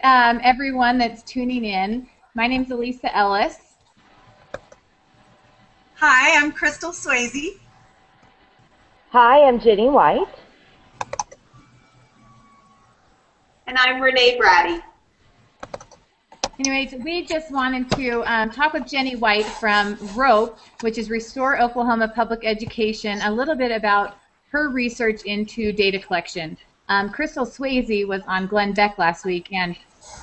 everyone that's tuning in. My name's Elisa Ellis. Hi, I'm Crystal Swayze. Hi, I'm Jenni White. And I'm Renee Brady. Anyways, we just wanted to talk with Jenni White from ROPE, which is Restore Oklahoma Public Education, a little bit about her research into data collection. Crystal Swayze was on Glenn Beck last week, and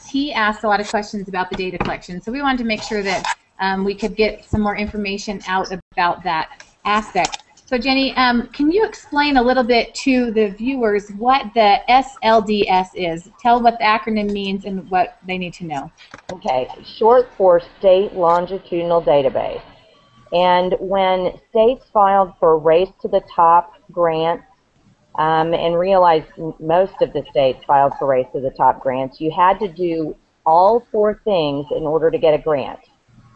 he asked a lot of questions about the data collection. So we wanted to make sure that we could get some more information out about that aspect. So Jenni, can you explain a little bit to the viewers what the SLDS is? Tell what the acronym means and what they need to know. Okay, short for State Longitudinal Database. And when states filed for Race to the Top grants, and realized most of the states filed for Race to the Top grants, you had to do all 4 things in order to get a grant.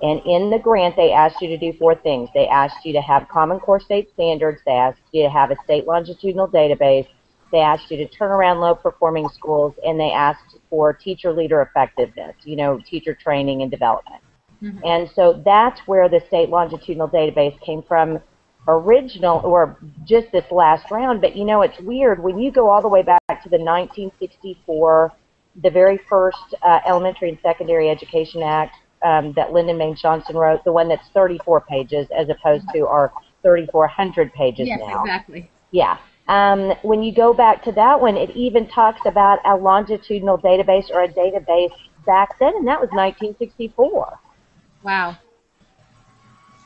And in the grant, they asked you to do 4 things. They asked you to have Common Core state standards. They asked you to have a state longitudinal database. They asked you to turn around low-performing schools, and they asked for teacher-leader effectiveness, you know, teacher training and development. Mm-hmm. And so that's where the state longitudinal database came from original, or just this last round. But, you know, it's weird. When you go all the way back to the 1964, the very first Elementary and Secondary Education Act, that Lyndon Baines Johnson wrote, the one that's 34 pages as opposed to our 3,400 pages now. Yes, exactly. Yeah. When you go back to that one, it even talks about a longitudinal database or a database back then, and that was 1964. Wow.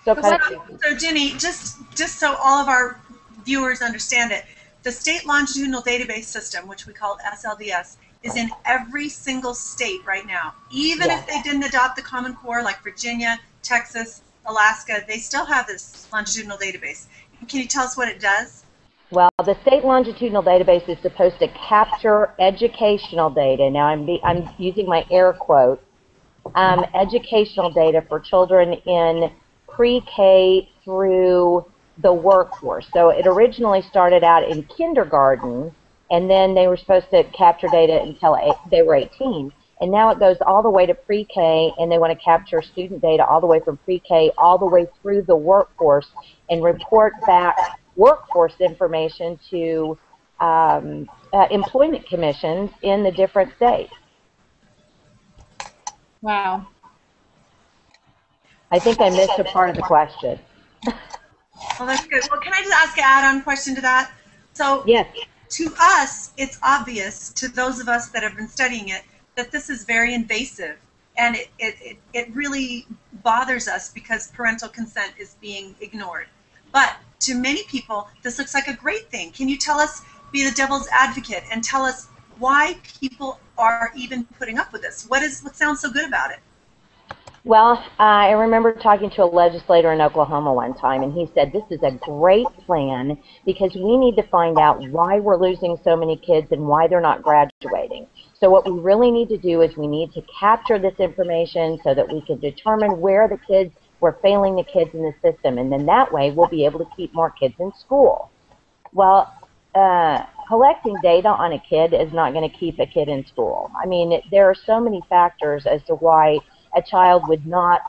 So Jenni, just so all of our viewers understand it, the State Longitudinal Database System, which we call SLDS, is in every single state right now. Even if they didn't adopt the Common Core, like Virginia, Texas, Alaska, they still have this longitudinal database. Can you tell us what it does? Well, the State Longitudinal Database is supposed to capture educational data. Now, I'm using my air quotes. Educational data for children in pre-K through the workforce. So it originally started out in kindergarten, and then they were supposed to capture data until they were 18. And now it goes all the way to pre-K, and they want to capture student data all the way from pre-K all the way through the workforce and report back workforce information to employment commissions in the different states. Wow. I think I missed a part of the question. Well, that's good. Well, can I just ask an add-on question to that? So, yes. To us, it's obvious, to those of us that have been studying it, that this is very invasive, and it really bothers us because parental consent is being ignored. But to many people, this looks like a great thing. Can you tell us, be the devil's advocate, and tell us why people are even putting up with this? What sounds so good about it? Well, I remember talking to a legislator in Oklahoma one time, and he said this is a great plan because we need to find out why we're losing so many kids and why they're not graduating. So what we really need to do is we need to capture this information so that we can determine where the kids were failing the kids in the system, and then that way we'll be able to keep more kids in school. Well, collecting data on a kid is not going to keep a kid in school. I mean, there are so many factors as to why a child would not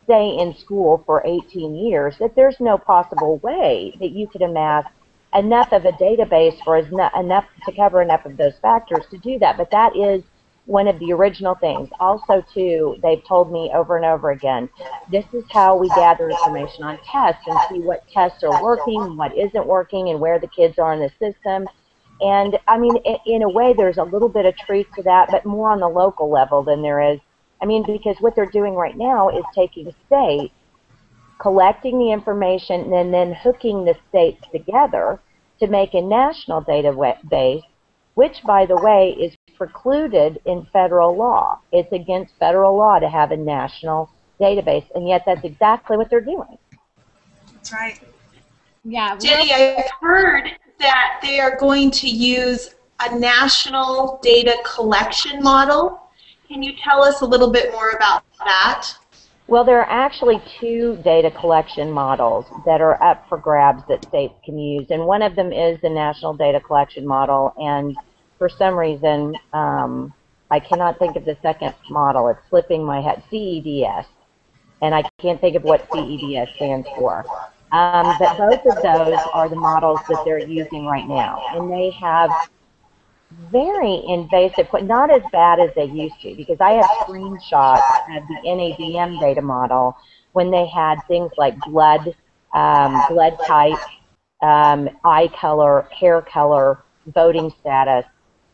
stay in school for 18 years that there's no possible way that you could amass enough of a database for enough to cover enough of those factors to do that. But that is one of the original things. Also, too, they've told me over and over again, this is how we gather information on tests and see what tests are working, what isn't working, and where the kids are in the system. And, I mean, in a way, there's a little bit of truth to that, but more on the local level than there is. I mean, because what they're doing right now is taking states, collecting the information, and then hooking the states together to make a national database, which, by the way, is precluded in federal law. It's against federal law to have a national database, and yet that's exactly what they're doing. That's right. Yeah. Jenni, I've heard that they are going to use a national data collection model. Can you tell us a little bit more about that? Well, there are actually 2 data collection models that are up for grabs that states can use, and one of them is the National Data Collection Model, and for some reason, I I cannot think of the second model. It's slipping my head. CEDS. And I can't think of what CEDS stands for. But both of those are the models that they're using right now. And they have very invasive, not as bad as they used to, because I have screenshots of the NADM data model when they had things like blood type, eye color, hair color, voting status,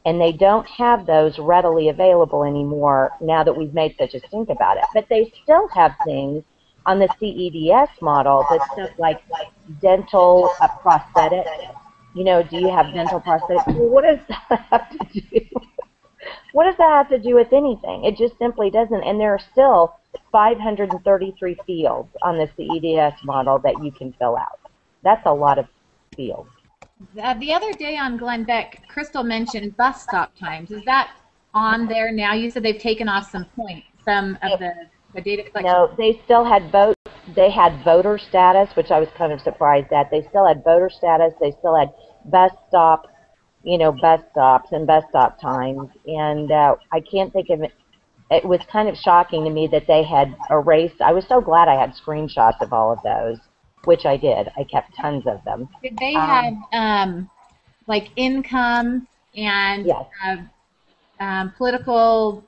and they don't have those readily available anymore now that we've made such a stink about it. But they still have things on the CEDS model, that's stuff like dental prosthetics. You know, do you have dental prosthetics? Well, what does that have to do? What does that have to do with anything? It just simply doesn't. And there are still 533 fields on the CEDS model that you can fill out. That's a lot of fields. The other day on Glenn Beck, Crystal mentioned bus stop times. Is that on there now? You said they've taken off some points, some of the data collection. No, they still had They had voter status, which I was kind of surprised at. They still had voter status. They still had bus stop, bus stops and bus stop times. And I can't think of it. It was kind of shocking to me that they had erased. I was so glad I had screenshots of all of those, which I did. I kept tons of them. Did they have like income and yes. Political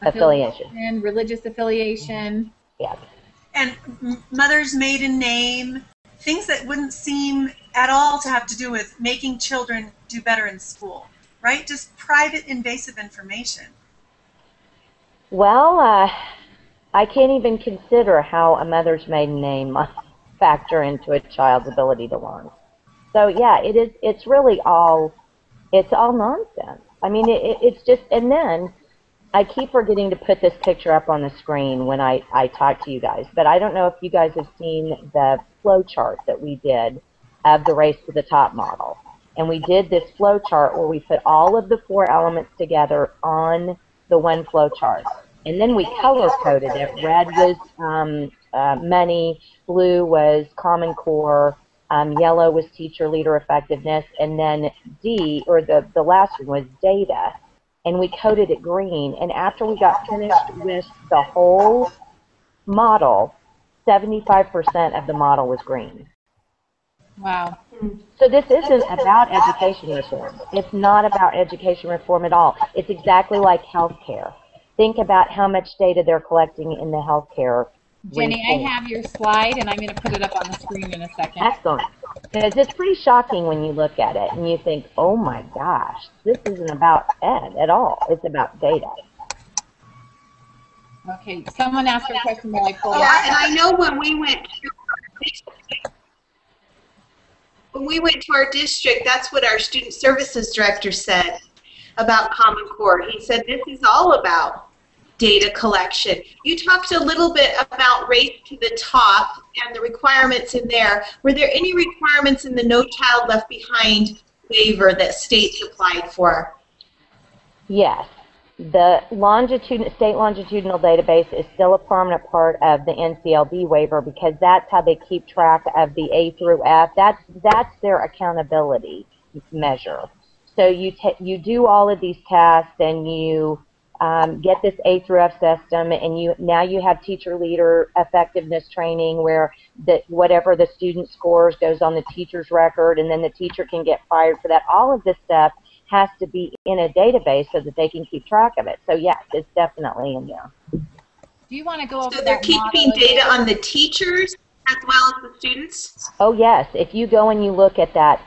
affiliation, religious affiliation? Yes. And mother's maiden name, things that wouldn't seem at all to have to do with making children do better in school, right? Just private invasive information. Well, I can't even consider how a mother's maiden name must factor into a child's ability to learn. So yeah, it's really all nonsense. I mean, it's just, and then I keep forgetting to put this picture up on the screen when I talk to you guys, but I don't know if you guys have seen the flow chart that we did of the Race to the Top model. And we did this flow chart where we put all of the 4 elements together on the one flow chart. And then we color-coded it. Red was money, blue was Common Core, yellow was teacher leader effectiveness, and then D, or the last one, was data. And we coded it green. And after we got finished with the whole model, 75% of the model was green. Wow. So this isn't about education reform. It's not about education reform at all. It's exactly like healthcare. Think about how much data they're collecting in the healthcare. Jenny, I have your slide, and I'm going to put it up on the screen in a second. Excellent. Because it's pretty shocking when you look at it and you think, oh my gosh, this isn't about ed at all. It's about data. Okay, someone asked a question while I pulled it. Yeah, and I know when we went to our district, that's what our student services director said about Common Core. He said this is all about data collection. You talked a little bit about Race to the Top and the requirements in there. Were there any requirements in the No Child Left Behind waiver that states applied for? Yes. The state longitudinal database is still a permanent part of the NCLB waiver because that's how they keep track of the A through F. That's their accountability measure. So you do all of these tasks and you get this A through F system, and now you have teacher leader effectiveness training where whatever the student scores goes on the teacher's record, and then the teacher can get fired for that. All of this stuff has to be in a database so that they can keep track of it. So yes, it's definitely in there. Do you want to go over that? So they're keeping data on the teachers as well as the students? Oh yes, if you go and you look at that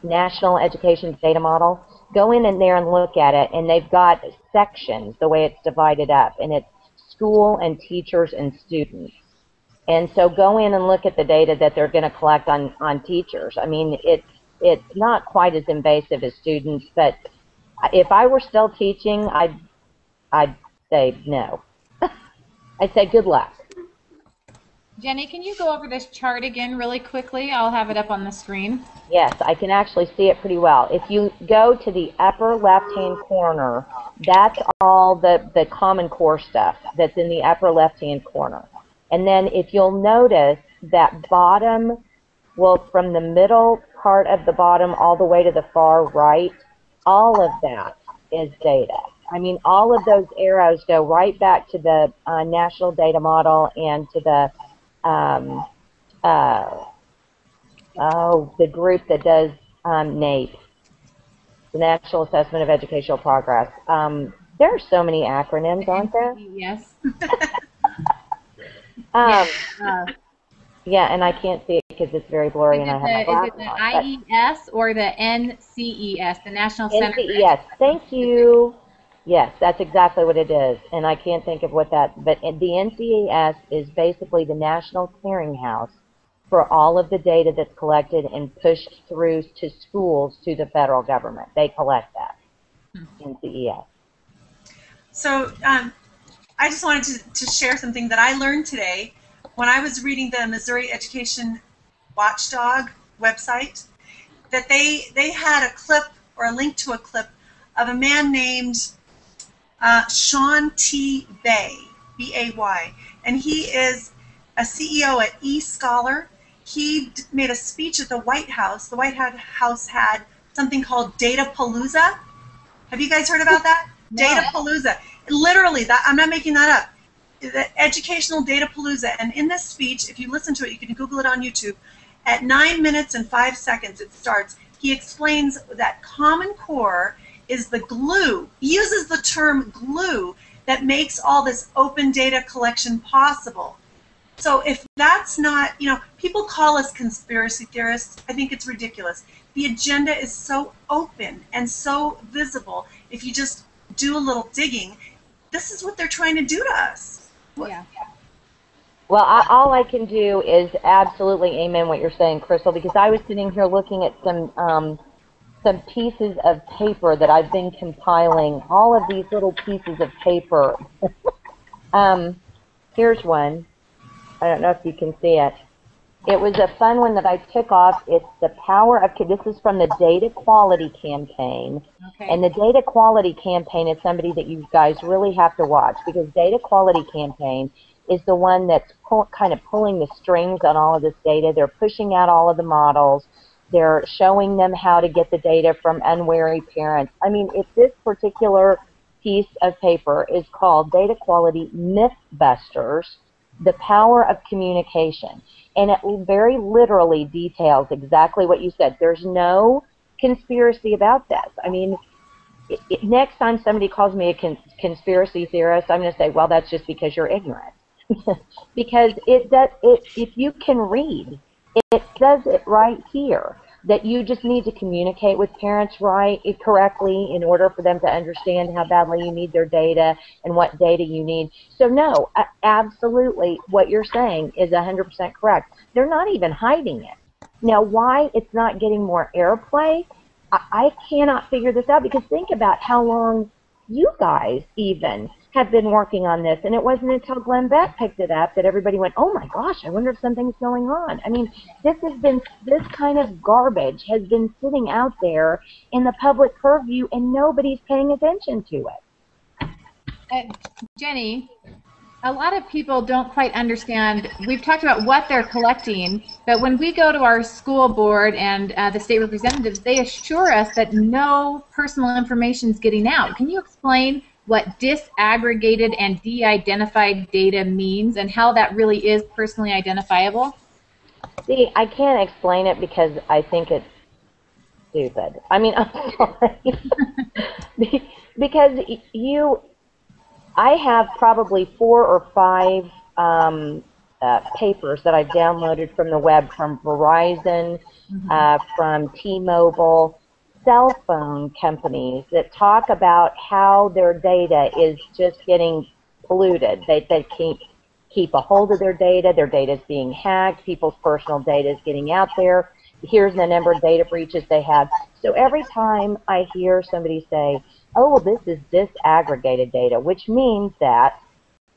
National Education Data Model, go in there and look at it, and they've got sections, the way it's divided up, and it's school and teachers and students. And so go in and look at the data that they're going to collect on teachers. I mean, it's not quite as invasive as students, but if I were still teaching, I'd say no. I'd say good luck. Jenny, can you go over this chart again really quickly? I'll have it up on the screen. Yes, I can actually see it pretty well. If you go to the upper left-hand corner, that's all the Common Core stuff that's in the upper left-hand corner. And then if you'll notice that bottom, well, from the middle part of the bottom all the way to the far right, all of that is data. I mean, all of those arrows go right back to the national data model and to the the group that does NAEP, the National Assessment of Educational Progress. There are so many acronyms, aren't there? Yes. Yeah, and I can't see it because it's very blurry and I have my glasses Is it the on. IES or the NCES, the National Center for NCES, thank you. Yes, that's exactly what it is, and I can't think of what that, but the NCES is basically the national clearinghouse for all of the data that's collected and pushed through to schools to the federal government. They collect that, NCES. So I just wanted to share something that I learned today when I was reading the Missouri Education Watchdog website, that they had a clip or a link to a clip of a man named Sean T. Bay, B-A-Y, and he is a CEO at eScholar. He made a speech at the White House. The White House had something called Datapalooza. Have you guys heard about that? No. Datapalooza. Literally, that, I'm not making that up. The educational Datapalooza. And in this speech, if you listen to it, you can Google it on YouTube. At 9 minutes and 5 seconds, it starts. He explains that Common Core is the glue. He uses the term glue that makes all this open data collection possible. So if that's not, you know, people call us conspiracy theorists. I think it's ridiculous. The agenda is so open and so visible. If you just do a little digging, this is what they're trying to do to us. Yeah. Well, all I can do is absolutely amen what you're saying, Crystal, because I was sitting here looking at some pieces of paper that I've been compiling, all of these little pieces of paper. Here's one. I don't know if you can see it. It was a fun one that I took off. It's the power of, this is from the Data Quality Campaign. Okay. And the Data Quality Campaign is somebody that you guys really have to watch, because Data Quality Campaign is the one that's kind of pulling the strings on all of this data. They're pushing out all of the models. They're showing them how to get the data from unwary parents. I mean, if this particular piece of paper is called Data Quality Mythbusters, the Power of Communication. And it very literally details exactly what you said. There's no conspiracy about this. I mean, next time somebody calls me a conspiracy theorist, I'm going to say, well, that's just because you're ignorant. Because if you can read, it says it right here, that you just need to communicate with parents correctly in order for them to understand how badly you need their data and what data you need. So no, absolutely, what you're saying is 100% correct. They're not even hiding it. Now, why it's not getting more airplay, I cannot figure this out, because think about how long you guys even have been working on this, and it wasn't until Glenn Beck picked it up that everybody went, oh my gosh, I wonder if something's going on. I mean, this kind of garbage has been sitting out there in the public purview, and nobody's paying attention to it. Jenny, a lot of people don't quite understand. We've talked about what they're collecting, but when we go to our school board and the state representatives, they assure us that no personal information is getting out. Can you explain what disaggregated and de-identified data means and how that really is personally identifiable? See, I can't explain it because I think it's stupid. I mean, I'm sorry. Because I have probably 4 or 5 papers that I've downloaded from the web, from Verizon, from T-Mobile, cell phone companies that talk about how their data is just getting polluted. They can't keep a hold of their data is being hacked, people's personal data is getting out there. Here's the number of data breaches they have. So every time I hear somebody say, oh, well, this is disaggregated data, which means that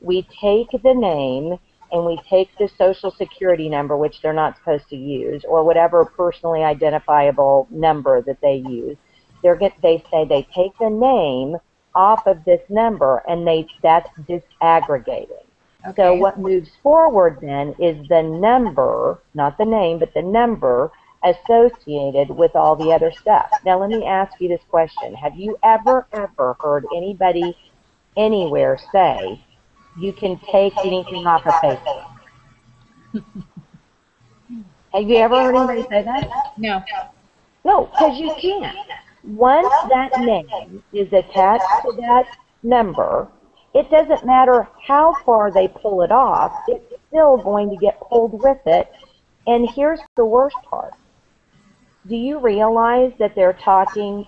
we take the name and we take the social security number, which they're not supposed to use, or whatever personally identifiable number that they use. They say they take the name off of this number, and that's disaggregating. Okay. So what moves forward then is the number, not the name, but the number associated with all the other stuff. Now, let me ask you this question. Have you ever heard anybody anywhere say you can take anything off of Facebook? Have you ever heard anybody say that? No. No, because you can't. Once that name is attached to that number, it doesn't matter how far they pull it off, it's still going to get pulled with it. And here's the worst part. Do you realize that they're talking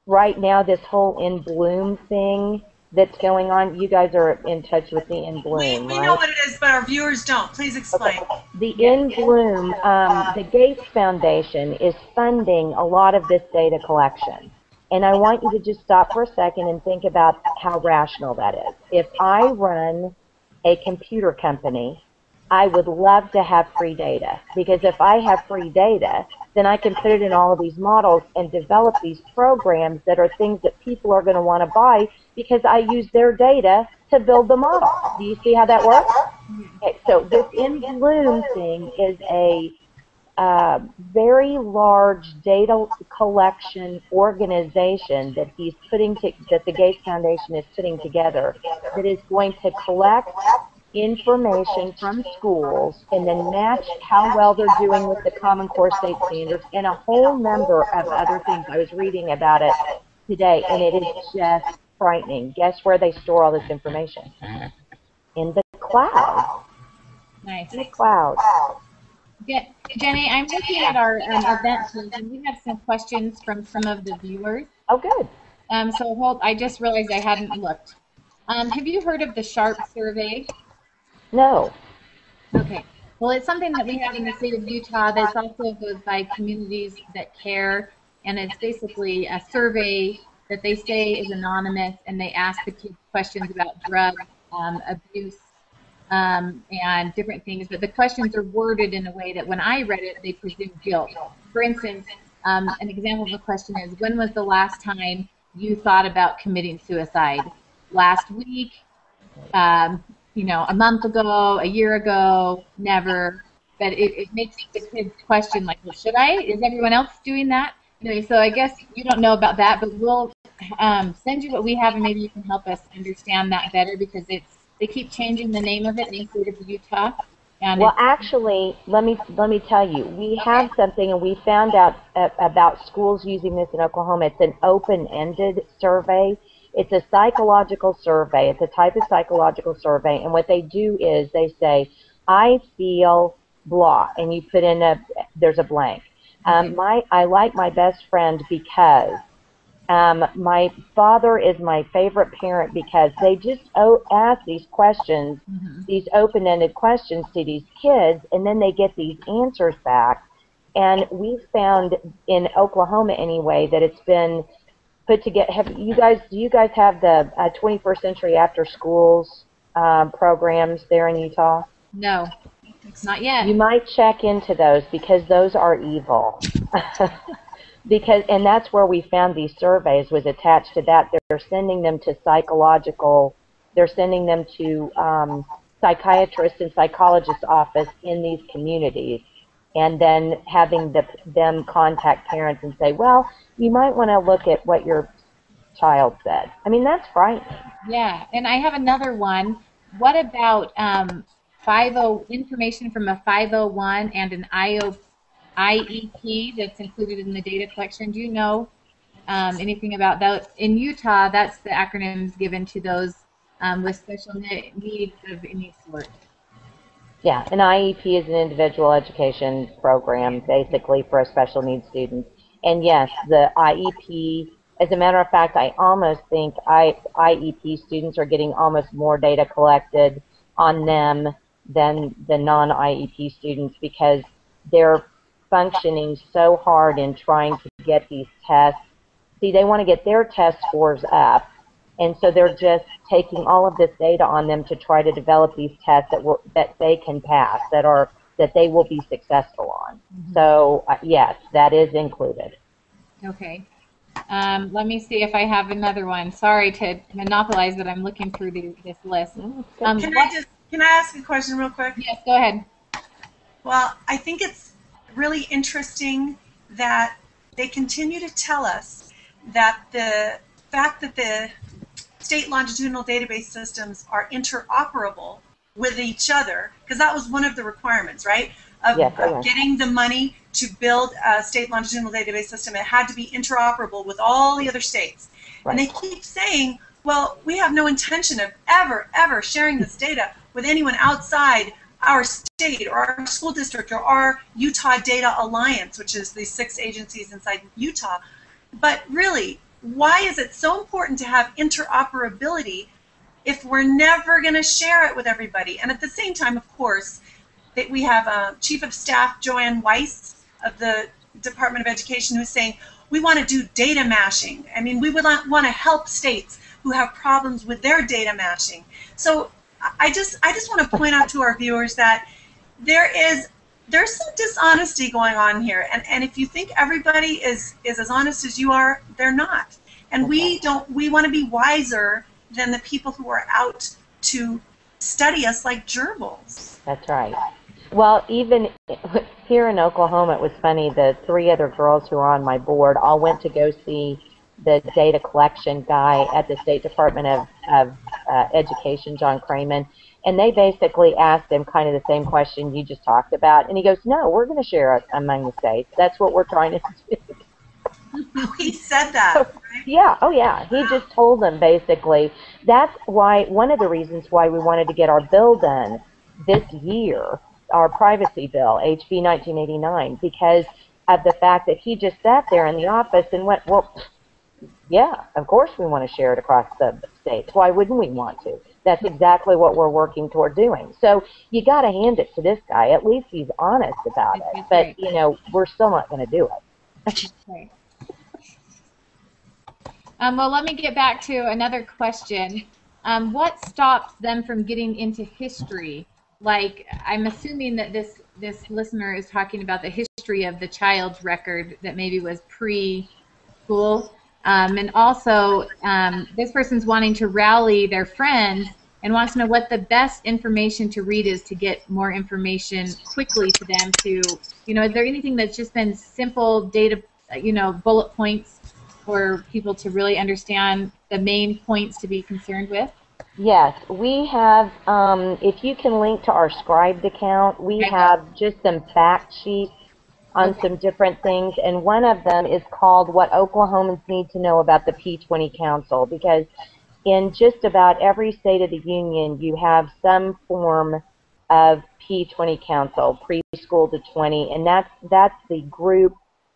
right now, this whole InBloom thing that's going on? You guys are in touch with the InBloom, we right? know what it is, but our viewers don't. Please explain. Okay. The InBloom, the Gates Foundation is funding a lot of this data collection. And I want you to just stop for a second and think about how rational that is. If I run a computer company, I would love to have free data, because if I have free data, then I can put it in all of these models and develop these programs that are things that people are going to want to buy because I use their data to build the model. Do you see how that works? Okay, so this InBloom thing is a very large data collection organization that that the Gates Foundation is putting together, that is going to collect information from schools and then match how well they're doing with the Common Core state standards and a whole number of other things. I was reading about it today, and it is just frightening. Guess where they store all this information? In the cloud. Nice. In the cloud. Jenny, I'm looking at our event page, and we have some questions from some of the viewers. Oh, good. So I just realized I hadn't looked. Have you heard of the SHARP survey? No. Okay. Well, it's something that we have in the state of Utah that also goes by Communities That Care, and it's basically a survey that they say is anonymous, and they ask the kids questions about drug abuse and different things, but the questions are worded in a way that when I read it, they presume guilt. For instance, an example of a question is, when was the last time you thought about committing suicide? Last week, you know, a month ago, a year ago, never. But it makes the kids question, like, well, should I? Is everyone else doing that? Anyway, so I guess you don't know about that, but we'll send you what we have, and maybe you can help us understand that better, because they keep changing the name of it in the state of Utah. And well, actually, let me tell you, we have something, and we found out about schools using this in Oklahoma. It's an open-ended survey. It's a psychological survey. It's a type of psychological survey, and what they do is they say, I feel blah, and you put in there's a blank. I like my best friend because my father is my favorite parent, because they just ask these questions, these open-ended questions to these kids, and then they get these answers back. And we found in Oklahoma anyway that it's been put together. Do you guys have the 21st Century After Schools programs there in Utah? no, not yet. You might check into those, because those are evil. And that's where we found these surveys, was attached to that. They're sending them to they're sending them to psychiatrists and psychologists' office in these communities, and then having them contact parents and say, well, you might want to look at what your child said. I mean, that's frightening. Yeah, and I have another one. What about information from a 501 and an IEP that's included in the data collection? Do you know anything about that? In Utah, that's the acronyms given to those with special needs of any sort. Yeah, an IEP is an individual education program, basically, for a special needs student. And yes, the IEP, as a matter of fact, I almost think IEP students are getting almost more data collected on them than the non-IEP students, because they're functioning so hard in trying to get these tests. See, they want to get their test scores up, and so they're just taking all of this data on them to try to develop these tests that they can pass, that they will be successful on. So yes, that is included. Okay. Let me see if I have another one. Sorry to monopolize, but I'm looking through this list. Can I ask a question real quick? Yes, go ahead. Well, I think it's really interesting that they continue to tell us that the fact that the state longitudinal database systems are interoperable with each other, because that was one of the requirements, right, of getting the money to build a state longitudinal database system. It had to be interoperable with all the other states. And they keep saying, well, we have no intention of ever sharing this data with anyone outside our state or our school district or our Utah Data Alliance, which is the 6 agencies inside Utah. But really, why is it so important to have interoperability if we're never going to share it with everybody? And at the same time, of course, that we have Chief of Staff Joanne Weiss of the Department of Education who's saying, we want to do data mashing. I mean, we would want to help states who have problems with their data mashing. So I just want to point out to our viewers that there's some dishonesty going on here, and if you think everybody is as honest as you are, they're not. And we want to be wiser than the people who are out to study us like gerbils. That's right. Well, even here in Oklahoma, it was funny, the 3 other girls who are on my board all went to go see the data collection guy at the State Department of Education, John Craman, and they basically asked him kind of the same question you just talked about, and he goes, no, we're going to share it among the states. That's what we're trying to do. Oh, he said that, right? Yeah, oh yeah, he just told them basically. That's why, one of the reasons why we wanted to get our bill done this year, our privacy bill, HB 1989, because of the fact that he just sat there in the office and went, well, yeah, of course we want to share it across the states. Why wouldn't we want to? That's exactly what we're working toward doing. So you got to hand it to this guy. At least he's honest about it. But, you know, we're still not going to do it. Right. Well, let me get back to another question. What stops them from getting into history? Like, I'm assuming that this listener is talking about the history of the child's record that maybe was pre-school. And also, this person's wanting to rally their friends and wants to know what the best information to read is to get more information quickly to them to, you know, is there anything that's just been simple data, you know, bullet points for people to really understand the main points to be concerned with? Yes, we have, if you can link to our Scribed account, we have just some fact sheets on some different things, and one of them is called What Oklahomans Need to Know About the P20 Council, because in just about every state of the union, you have some form of P20 Council, preschool to 20, and that's the group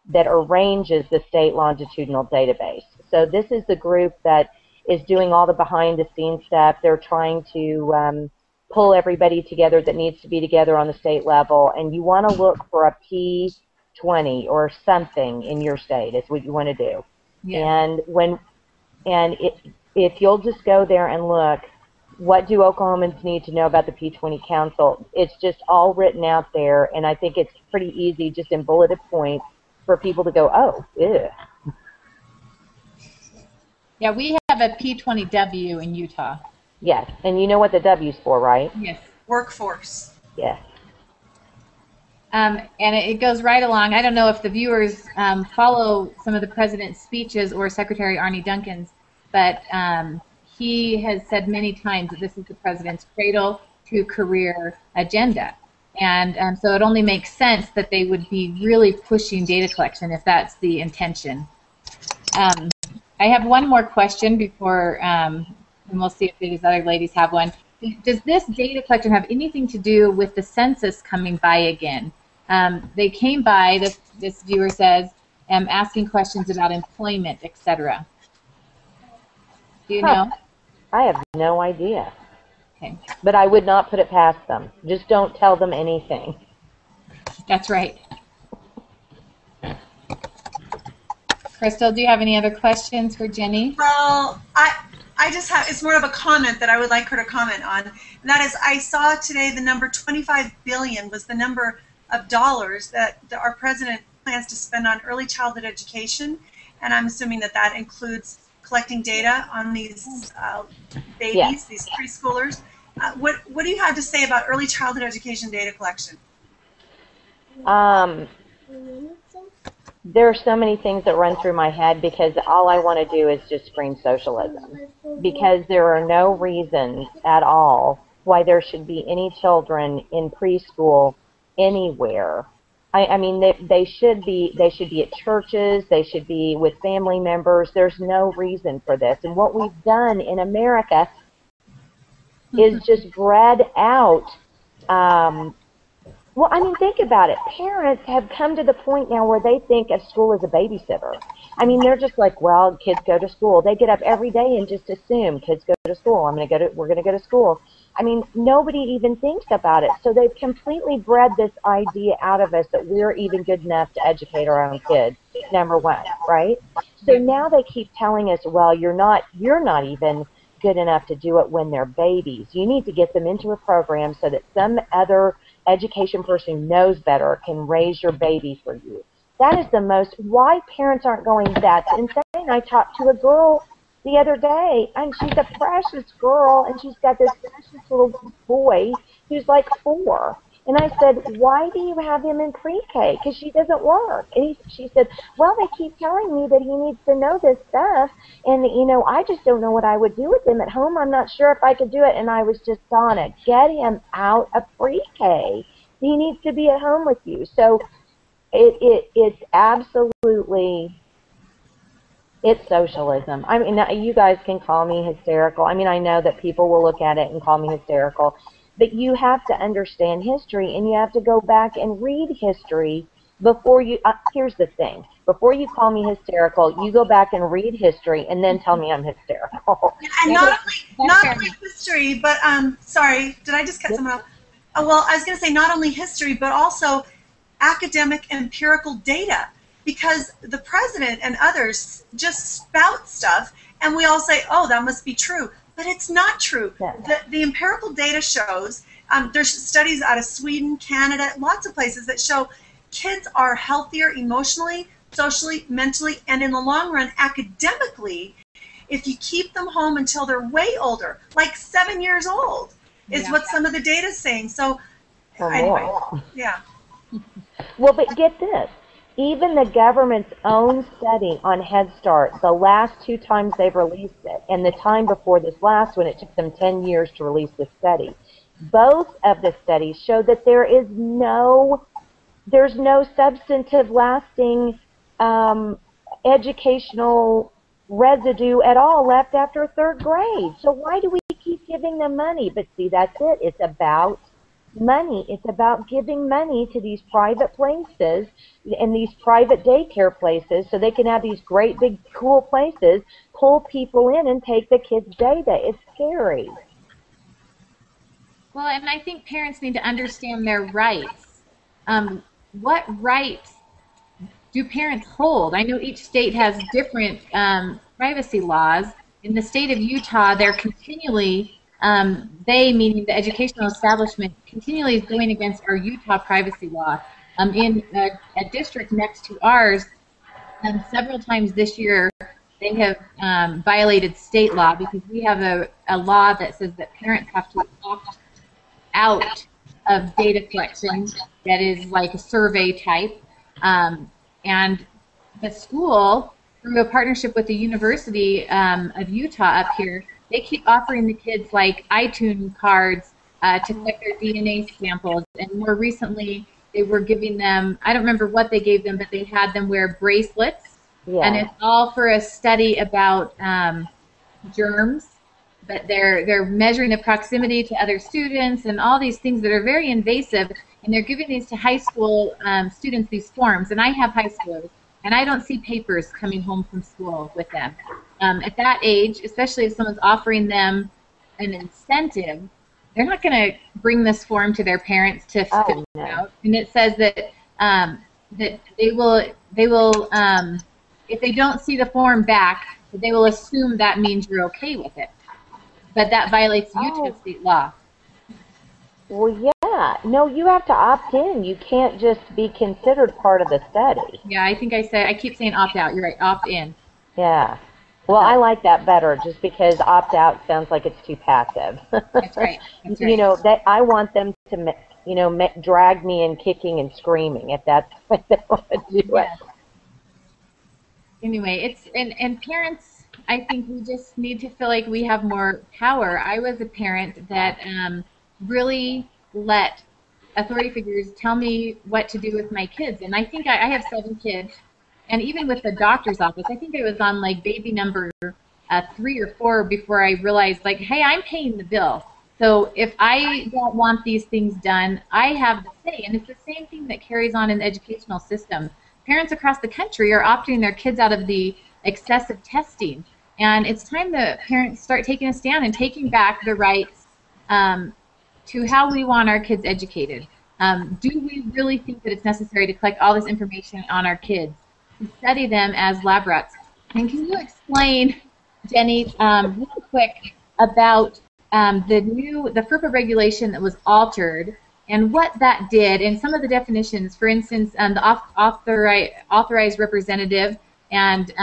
that arranges the state longitudinal database. So this is the group that is doing all the behind-the-scenes stuff. They're trying to pull everybody together that needs to be together on the state level, and you want to look for a P20 or something in your state is what you want to do. Yeah. And if you'll just go there and look, what do Oklahomans need to know about the P20 Council? It's just all written out there, and I think it's pretty easy, just in bulleted points, for people to go, oh, ew. Yeah, we have a P20W in Utah. Yes, and you know what the W's for, right? Yes. Workforce. Yes. And it goes right along. I don't know if the viewers follow some of the president's speeches or Secretary Arne Duncan's, but he has said many times that this is the president's cradle to career agenda. And so it only makes sense that they would be really pushing data collection if that's the intention. I have one more question before, and we'll see if these other ladies have one. Does this data collection have anything to do with the census coming by again? They came by, this viewer says, asking questions about employment, etc. Do you know? I have no idea. Okay. But I would not put it past them. Just don't tell them anything. That's right. Crystal, do you have any other questions for Jenni? Well, I just have, it's more of a comment that I would like her to comment on. And that is, I saw today the number 25 billion was the number of dollars that our president plans to spend on early childhood education. And I'm assuming that that includes collecting data on these babies, yes, these preschoolers. What do you have to say about early childhood education data collection? There are so many things that run through my head because all I want to do is just scream socialism. Because there are no reasons at all why there should be any children in preschool anywhere. I mean, they should be at churches, they should be with family members. There's no reason for this. And what we've done in America is just bred out. Well, I mean, think about it. Parents have come to the point now where they think of school as a babysitter. I mean, they're just like, well, kids go to school. They get up every day and just assume kids go to school. We're going to go to school. I mean, nobody even thinks about it. So they've completely bred this idea out of us that we're even good enough to educate our own kids, number one, right? So now they keep telling us, well, you're not even good enough to do it when they're babies. You need to get them into a program so that some other education person who knows better can raise your baby for you. That is the most, why parents aren't going, that's insane. I talked to a girl the other day, and she's a precious girl, and she's got this precious little boy who's like 4. And I said, why do you have him in pre-K? Because she doesn't work. And she said, well, they keep telling me that he needs to know this stuff. And, you know, I just don't know what I would do with him at home. I'm not sure if I could do it. And I was just on it. Get him out of pre-K. He needs to be at home with you. So it's absolutely, it's socialism. I mean, you guys can call me hysterical. I mean, I know that people will look at it and call me hysterical. But you have to understand history, and you have to go back and read history before you, here's the thing, before you call me hysterical, you go back and read history and then tell me I'm hysterical. And not only history, but, sorry, did I just cut someone off? Oh, well, I was going to say not only history, but also academic empirical data, because the president and others just spout stuff, and we all say, oh, that must be true. But it's not true. Yeah. The empirical data shows, there's studies out of Sweden, Canada, lots of places that show kids are healthier emotionally, socially, mentally, and in the long run, academically, if you keep them home until they're way older, like 7 years old, is what some of the data is saying. So, anyway, yeah. Well, but get this. Even the government's own study on Head Start, the last 2 times they've released it, and the time before this last one, it took them 10 years to release the study. Both of the studies show that there's no substantive lasting educational residue at all left after 3rd grade. So why do we keep giving them money? But see, that's it. It's about money. It's about giving money to these private places and these private daycare places so they can have these great big cool places, pull people in and take the kids' data. It's scary. Well, and I think parents need to understand their rights. What rights do parents hold? I know each state has different privacy laws. In the state of Utah, they're continually they, meaning the educational establishment, continually is going against our Utah privacy law. In a district next to ours, several times this year, they have violated state law because we have a law that says that parents have to opt out of data collection that is like a survey type. And the school, through a partnership with the University of Utah up here, they keep offering the kids like iTunes cards to collect their DNA samples. And more recently, they were giving them, I don't remember what they gave them, but they had them wear bracelets. Yeah. And it's all for a study about germs. But they're measuring the proximity to other students and all these things that are very invasive. And they're giving these to high school students, these forms. And I have high schoolers. And I don't see papers coming home from school with them. At that age, especially if someone's offering them an incentive, they're not going to bring this form to their parents to fill out. And it says that that they will if they don't see the form back, they will assume that means you're okay with it. But that violates Utah state law. Well, yeah. No, you have to opt in. You can't just be considered part of the study. Yeah, I think I keep saying opt out. You're right, opt in. Yeah. Well, I like that better just because opt out sounds like it's too passive. That's right. That's right. You know, I want them to you know, drag me in kicking and screaming if that's what they want to do. Yeah. Anyway, it's and parents, I think we just need to feel like we have more power. I was a parent that really let authority figures tell me what to do with my kids, and I think I have 7 kids, and even with the doctor's office, I think I was on like baby number 3 or 4 before I realized, like, hey, I'm paying the bill. So if I don't want these things done, I have the say, and it's the same thing that carries on in the educational system. Parents across the country are opting their kids out of the excessive testing. And it's time that parents start taking a stand and taking back the rights to how we want our kids educated. Do we really think that it's necessary to collect all this information on our kids, to study them as lab rats? And can you explain, Jenni, real quick about the FERPA regulation that was altered and what that did, and some of the definitions? For instance, the authorized representative, and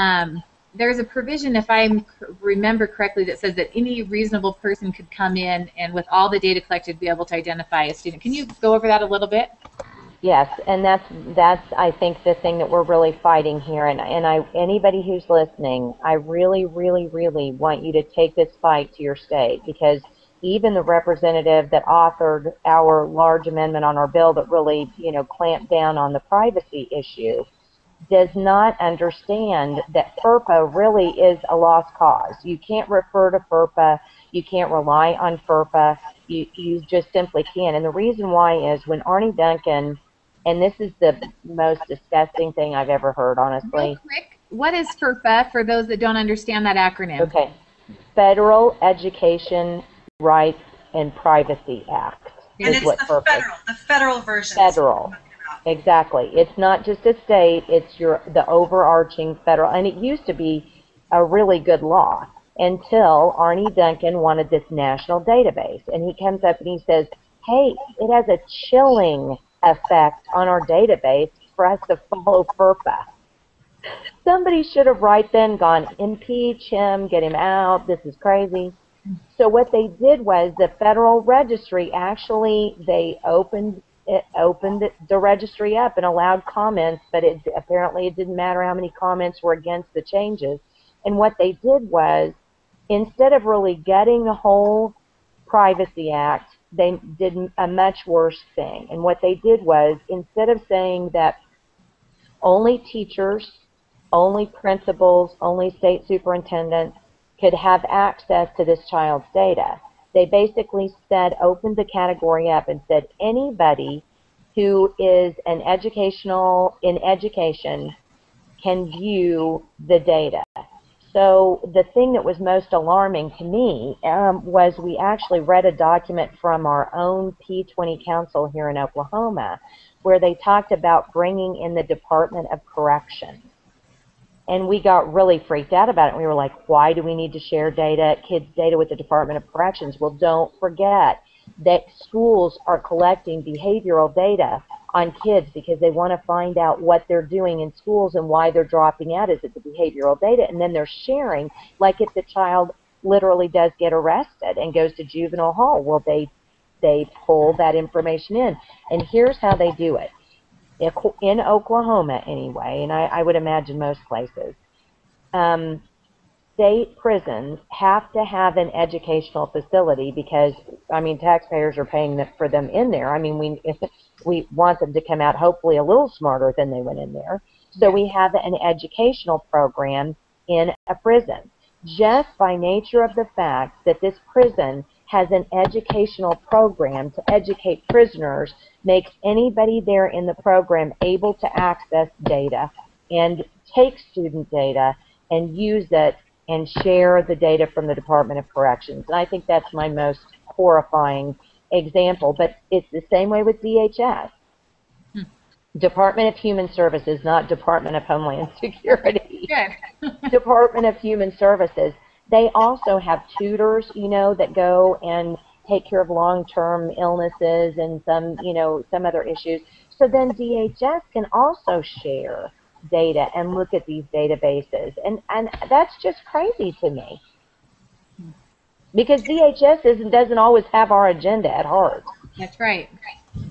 there's a provision, if I remember correctly, that says that any reasonable person could come in and with all the data collected be able to identify a student. Can you go over that a little bit? Yes, and that's I think the thing that we're really fighting here, and anybody who's listening, I really, really, really want you to take this fight to your state, because even the representative that authored our large amendment on our bill that really, you know, clamped down on the privacy issue does not understand that FERPA really is a lost cause. You can't refer to FERPA, you can't rely on FERPA, you just simply can't. And the reason why is when Arnie Duncan, and this is the most disgusting thing I've ever heard, honestly. Real quick, what is FERPA for those that don't understand that acronym? Okay, Federal Education Rights and Privacy Act. And it's what the federal version. Federal. Exactly. It's not just a state, it's the overarching federal, and it used to be a really good law until Arnie Duncan wanted this national database, and he comes up and he says, hey, it has a chilling effect on our database for us to follow FERPA. Somebody should have right then gone, impeach him, get him out, this is crazy. So what they did was the Federal Registry actually, they opened the registry up and allowed comments, but apparently it didn't matter how many comments were against the changes. And what they did was, instead of really gutting the whole Privacy Act, they did a much worse thing. And what they did was, instead of saying that only teachers, only principals, only state superintendents could have access to this child's data, they basically said, opened the category up and said anybody who is in education can view the data. So the thing that was most alarming to me was we actually read a document from our own P20 Council here in Oklahoma where they talked about bringing in the Department of Corrections. And we got really freaked out about it. We were like, why do we need to share kids' data with the Department of Corrections? Well, don't forget that schools are collecting behavioral data on kids because they want to find out what they're doing in schools and why they're dropping out. Is it the behavioral data? And then they're sharing, like if the child literally does get arrested and goes to juvenile hall, well, they pull that information in. And here's how they do it. In Oklahoma anyway, and I would imagine most places, state prisons have to have an educational facility because, I mean, taxpayers are paying for them in there. I mean, we want them to come out hopefully a little smarter than they went in there. So we have an educational program in a prison. Just by nature of the fact that this prison has an educational program to educate prisoners makes anybody there in the program able to access data and take student data and use it and share the data from the Department of Corrections. And I think that's my most horrifying example, but it's the same way with DHS. Department of Human Services, not Department of Homeland Security. Department of Human Services. They also have tutors, you know, that go and take care of long-term illnesses and some other issues. So then DHS can also share data and look at these databases. And that's just crazy to me. Because DHS doesn't always have our agenda at heart. That's right.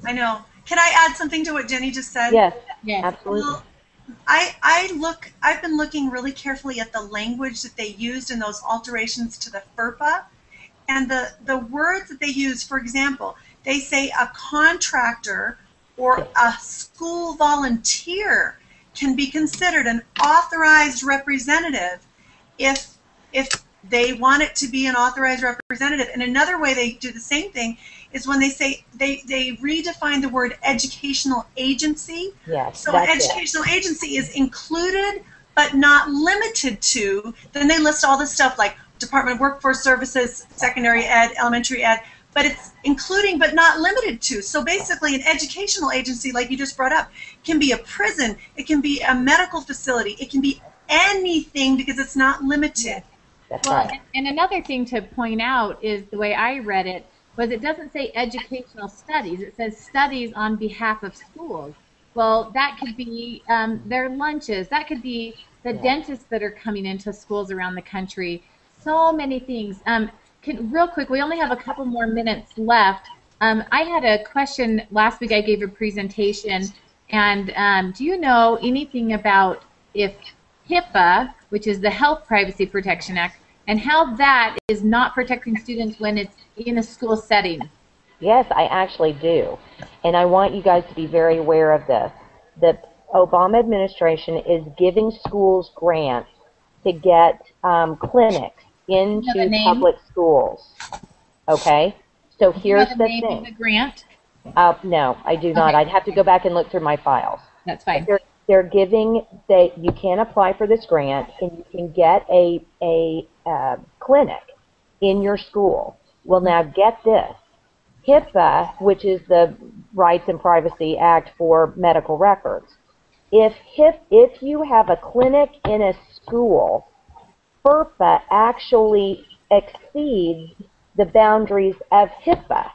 I know. Can I add something to what Jenny just said? Yes, Yes. absolutely. Well, I've been looking really carefully at the language that they used in those alterations to the FERPA, and the words that they use. For example, they say a contractor or a school volunteer can be considered an authorized representative if they want it to be an authorized representative. And another way they do the same thing is when they say they redefine the word educational agency. Yes, So that's educational agency is included but not limited to. Then they list all this stuff like Department of Workforce Services, secondary ed, elementary ed, but it's including but not limited to. So basically an educational agency, like you just brought up, can be a prison, it can be a medical facility, it can be anything because it's not limited. That's Well, right. and another thing to point out is the way I read it was it doesn't say educational studies. It says studies on behalf of schools. Well, that could be their lunches. That could be the dentists that are coming into schools around the country. So many things. Real quick, we only have a couple more minutes left. I had a question last week. I gave a presentation, and do you know anything about if HIPAA, which is the Health Privacy Protection Act, and how that is not protecting students when it's in a school setting? Yes, I actually do. And I want you guys to be very aware of this. The Obama administration is giving schools grants to get clinics into public schools. Okay? So here's the name of the thing. grant? No, I do not. Okay. I'd have to go back and look through my files. That's fine. They're giving, you can apply for this grant and you can get a clinic in your school. Well, now get this. HIPAA, which is the Rights and Privacy Act for medical records, if you have a clinic in a school, FERPA actually exceeds the boundaries of HIPAA.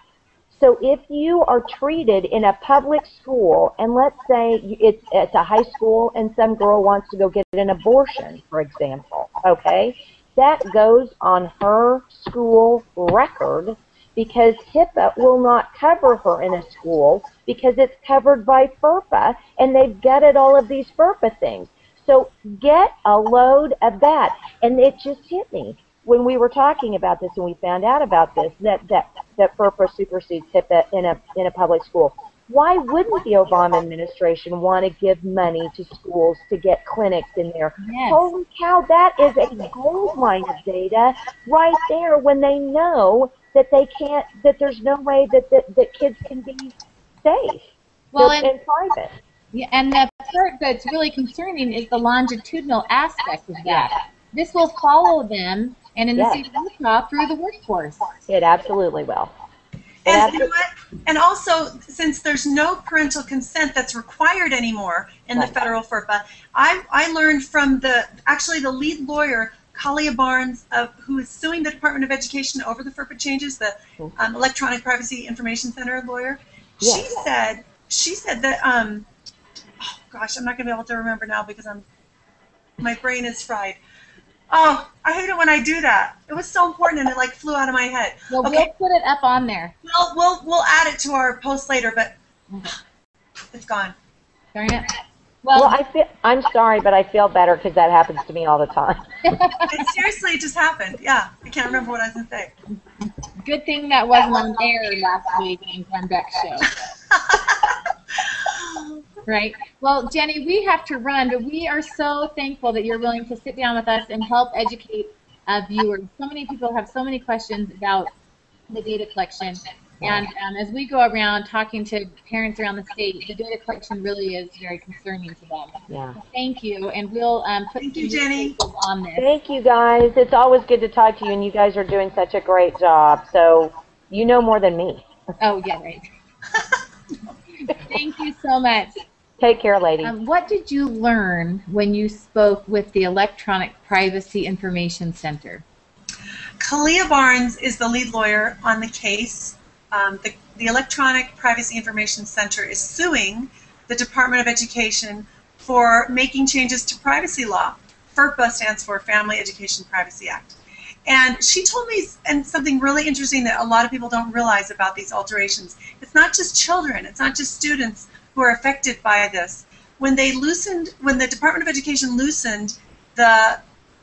So if you are treated in a public school, and let's say it's a high school and some girl wants to go get an abortion, for example, okay, that goes on her school record because HIPAA will not cover her in a school because it's covered by FERPA, and they've gutted all of these FERPA things. So get a load of that. And it just hit me when we were talking about this and we found out about this, that FERPA supersedes HIPAA in a public school. Why wouldn't the Obama administration want to give money to schools to get clinics in there? Yes. Holy cow, that is a gold mine of data right there when they know that they can't, that there's no way that kids can be safe and private. Yeah, and the part that's really concerning is the longitudinal aspect of that. This will follow them, and in the state of Utah, through the workforce. It absolutely will. And you know what? And also, since there's no parental consent that's required anymore in the federal FERPA, I learned from the lead lawyer, Kalia Barnes, who is suing the Department of Education over the FERPA changes, the Electronic Privacy Information Center lawyer. Yes. She said that, oh gosh, I'm not going to be able to remember now because my brain is fried. Oh, I hate it when I do that. It was so important and it like flew out of my head. Well, okay. We'll put it up on there. We'll add it to our post later, but it's gone. Darn it. Well, I'm sorry, but I feel better because that happens to me all the time. Seriously, it just happened. Yeah, I can't remember what I was going to say. Good thing that wasn't on air last week in Glenn Beck's show. Right. Well, Jenny, we have to run, but we are so thankful that you're willing to sit down with us and help educate viewers. So many people have so many questions about the data collection. And as we go around talking to parents around the state, the data collection really is very concerning to them. Yeah. So thank you, and we'll put Thank you, Jenny. on this. Thank you, guys. It's always good to talk to you, and you guys are doing such a great job. So you know more than me. Oh, yeah, right. Thank you so much. Take care, ladies. What did you learn when you spoke with the Electronic Privacy Information Center? Kalia Barnes is the lead lawyer on the case. The Electronic Privacy Information Center is suing the Department of Education for making changes to privacy law. FERPA stands for Family Education Privacy Act. And she told me something really interesting that a lot of people don't realize about these alterations. It's not just children, it's not just students who are affected by this. When the Department of Education loosened the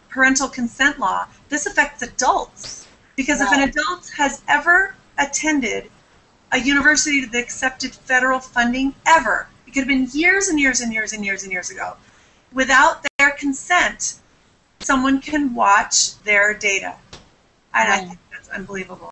parental consent law, this affects adults. Because if an adult has ever attended a university that accepted federal funding, ever, it could have been years and years and years and years and years ago, without their consent, someone can watch their data. And I think that's unbelievable.